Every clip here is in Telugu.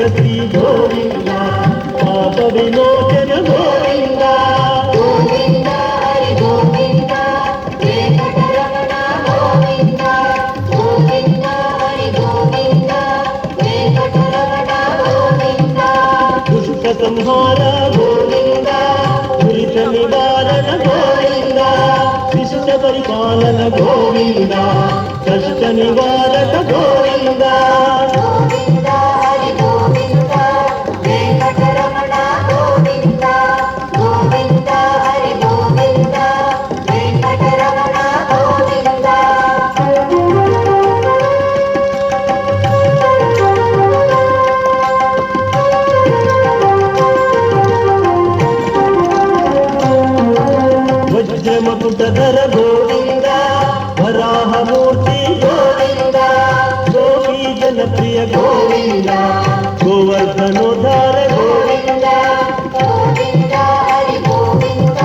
శ్రీ గోవింద పాప విమోచన గోవింద గోవింద హరి గోవింద వెంకటరమణ గోవింద గోవింద హరి గోవింద వెంకటరమణ గోవింద దుష్ట సంహార గోవింద దురిత నివారణ గోవింద విశుద్ధ పరిపాలన గోవింద కష్ట నివారక గోవింద గోవింద హరి గోవింద వెంకటరమణ గోవింద గోవింద హరి గోవింద వెంకటరమణ గోవింద వజ్రమకుటధర గోవింద వరాహమూర్తి గోవింద గోపీ జనప్రియ గోవింద గోవర్ధనోద్ధార గోవింద గోవింద హరి గోవింద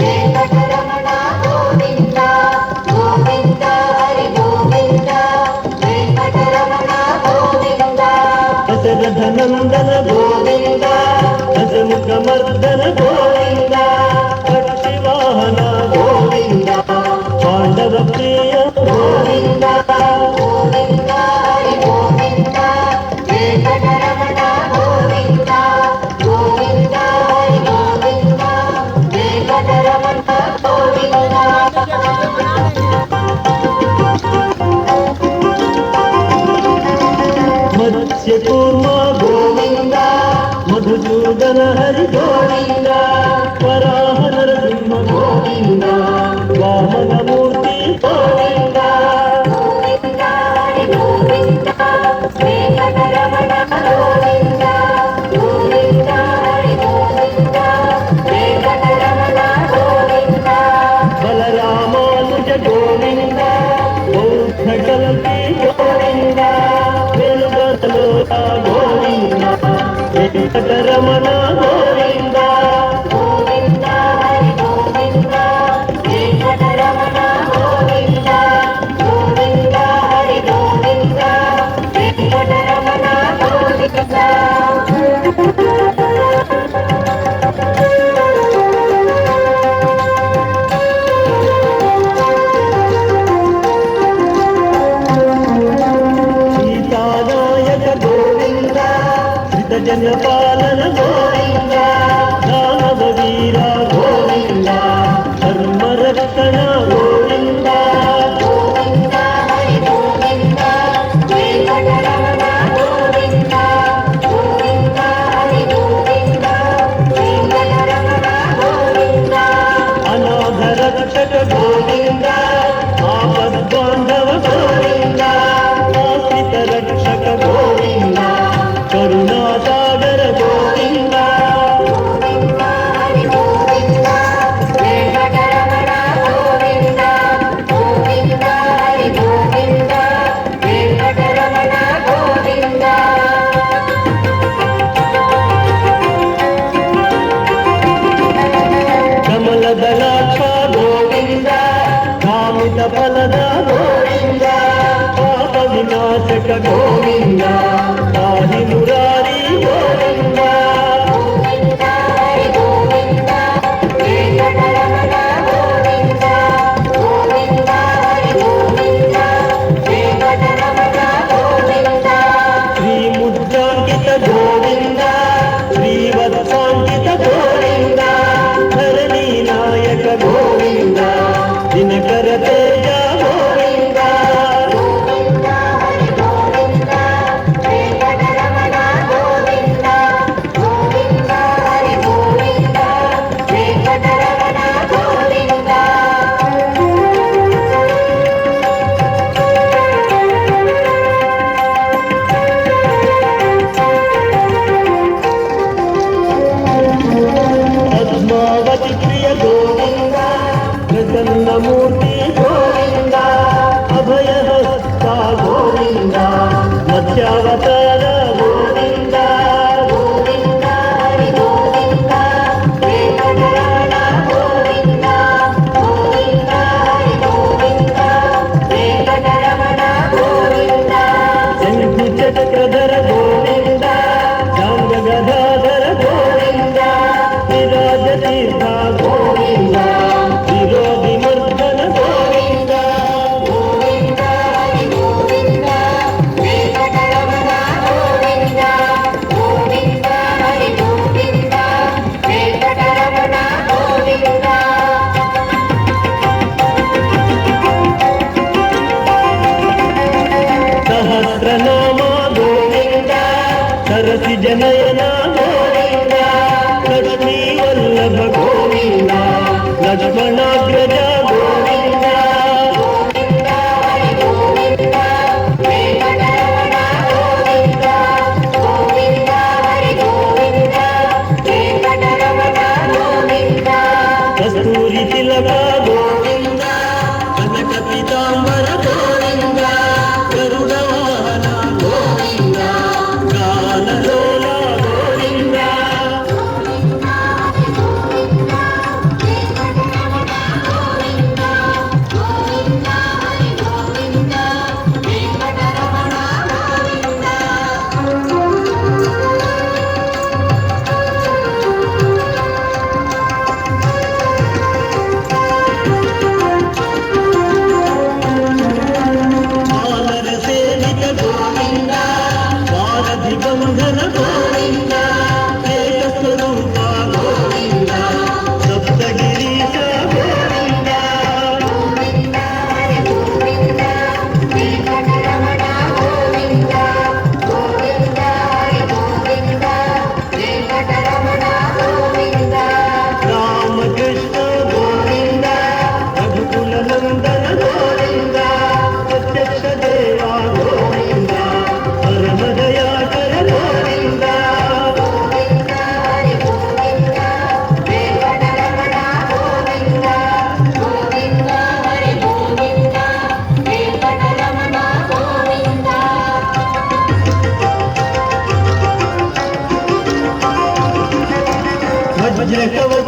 వెంకటరమణ గోవింద గోవింద హరి గోవింద వెంకటరమణ గోవింద దశరథ నందన గోవింద దశముఖ మర్దన గోవింద పక్షివాహన గోవింద పాండవ ప్రియ గోవింద గోవింద హరి గోవింద వెంకటరమణ గోవింద గోవింద హరి గోవింద వెంకటరమణ గోవింద మత్స్యకూర్మ గోవింద మధుసూదన హరి గోవింద వరాహ నరసింహ గోవింద వామనమూర్తి గోవింద గోవింద హరి గోవింద వెంకటరమణ గోవింద గోవింద హరి గోవింద వెంకటరమణ గోవింద బలరామానుజ గోవింద బౌద్ధ కల్పి గోవింద వెలుగలోక గోవింద వెంకటరమణ గోవింద గోవింద హరి గోవింద వెంకటరమణ గోవింద గోవింద హరి గోవింద వెంకటరమణ గోవింద సీతానాయక గోవింద శ్రిత జనపాలన గోవింద దానవ వీర గోవింద ధర్మరక్షణ గోవింద గోవింద హరి గోవింద వెంకటరమణ గోవింద గోవింద హరి గోవింద వెంకటరమణ గోవింద అనాథ రక్షక గోవింద ఆపద్బాంధవ గోవింద ఆశ్రిత రక్షక గోవింద కరుణాసాగర గోవింద గోవింద హరి గోవింద వెంకటరమణ గోవింద గోవింద హరి గోవింద వెంకటరమణ గోవింద కమల దళాక్ష గోవింద కామిత ఫలద గోవింద పాప వినాశక గోవింద పాహి మురారి గోవింద గోవింద హరి గోవింద వెంకటరమణ గోవింద గోవింద హరి గోవింద వెంకటరమణ గోవింద శ్రీ ముద్రాంకిత గోవింద శ్రీవత్సాంకిత గోవింద ధరణీ నాయక గోవింద దినకర తేజ గోవింద గోవింద హరి గోవింద వెంకటరమణ గోవింద గోవింద హరి గోవింద వెంకటరమణ గోవింద ಸರಸಿ ಜನಯನ ಗೋವಿಂದ ಲಕ್ಷ್ಮೀ ವಲ್ಲಭ ಗೋವಿಂದ ಲಕ್ಷ್ಮಣಾಗ್ರಜ ಗೋವಿಂದ ಕಸ್ತೂರಿ ತಿಲಕ ಗೋವಿಂದ ಕನಕ ಪೀತಾಂಬರ ಗೋವಿಂದ ಗರುಡ ವಾಹನ ಗೋವಿಂದ ಗಾನಲೋಲ ಗೋವಿಂದ ಬಾಲರ ಸೇವಿತ ಗೋವಿಂದ ವಾರಧಿ ಬಂಧನ ಗೋವಿಂದ ಏಕ ಸ್ವರೂಪ ಗೋವಿಂದ ಸಪ್ತಗಿರೀಶ ಗೋವಿಂದ ರಾಮಕೃಷ್ಣ ಗೋವಿಂದ ರಘುಕುಲ ನಂದನ ಗೋವಿಂದ ಪ್ರತ್ಯಕ್ಷ ದೇವ ಗೋವಿಂದ ಪರಮ ದಯಾಕರ ಗೋವಿಂದ ವಜ್ರ ಕವಚ